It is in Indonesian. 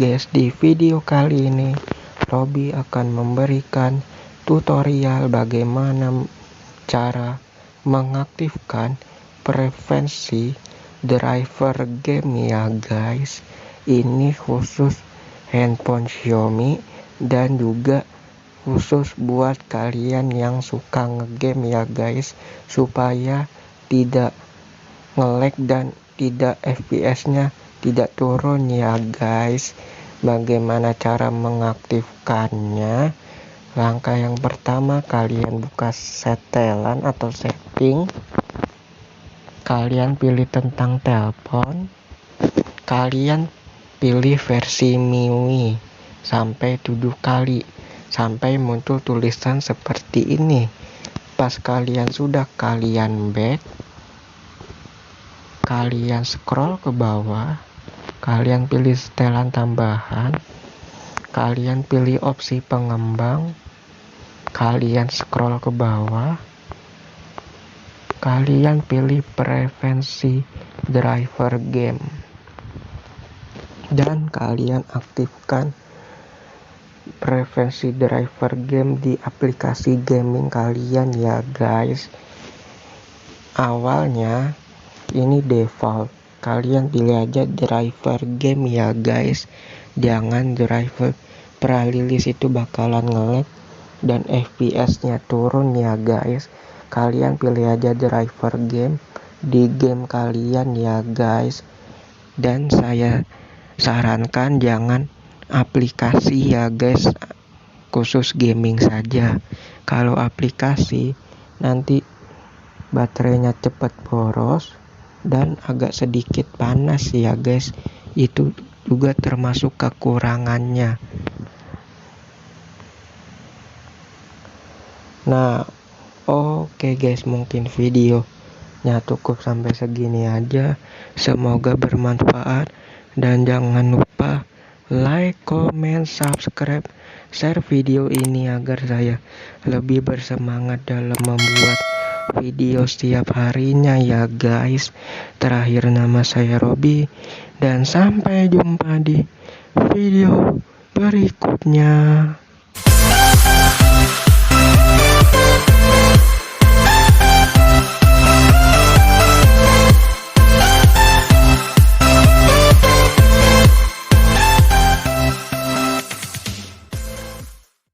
guys, di video kali ini Robby akan memberikan tutorial bagaimana cara mengaktifkan preferensi driver game ya guys. Ini khusus handphone Xiaomi dan juga khusus buat kalian yang suka ngegame ya guys, supaya tidak nge-lag dan tidak FPS-nya tidak turun ya guys. Bagaimana cara mengaktifkannya? Langkah yang pertama, kalian buka setelan atau setting, kalian pilih tentang telepon, kalian pilih versi MIUI sampai 7 kali sampai muncul tulisan seperti ini. Pas kalian sudah, kalian back, kalian scroll ke bawah, kalian pilih setelan tambahan, kalian pilih opsi pengembang, kalian scroll ke bawah, kalian pilih preferensi driver game, dan kalian aktifkan preferensi driver game di aplikasi gaming kalian ya guys. Awalnya ini default, kalian pilih aja driver game ya guys, jangan driver pralilis, itu bakalan nge-lag dan FPS-nya turun ya guys. Kalian pilih aja driver game di game kalian ya guys, dan saya sarankan jangan aplikasi ya guys, khusus gaming saja. Kalau aplikasi nanti baterainya cepat boros dan agak sedikit panas ya guys, itu juga termasuk kekurangannya. Nah, oke guys, mungkin videonya cukup sampai segini aja. Semoga bermanfaat dan jangan lupa like, comment, subscribe, share video ini agar saya lebih bersemangat dalam membuat video setiap harinya ya guys. Terakhir, nama saya Robby dan sampai jumpa di video berikutnya.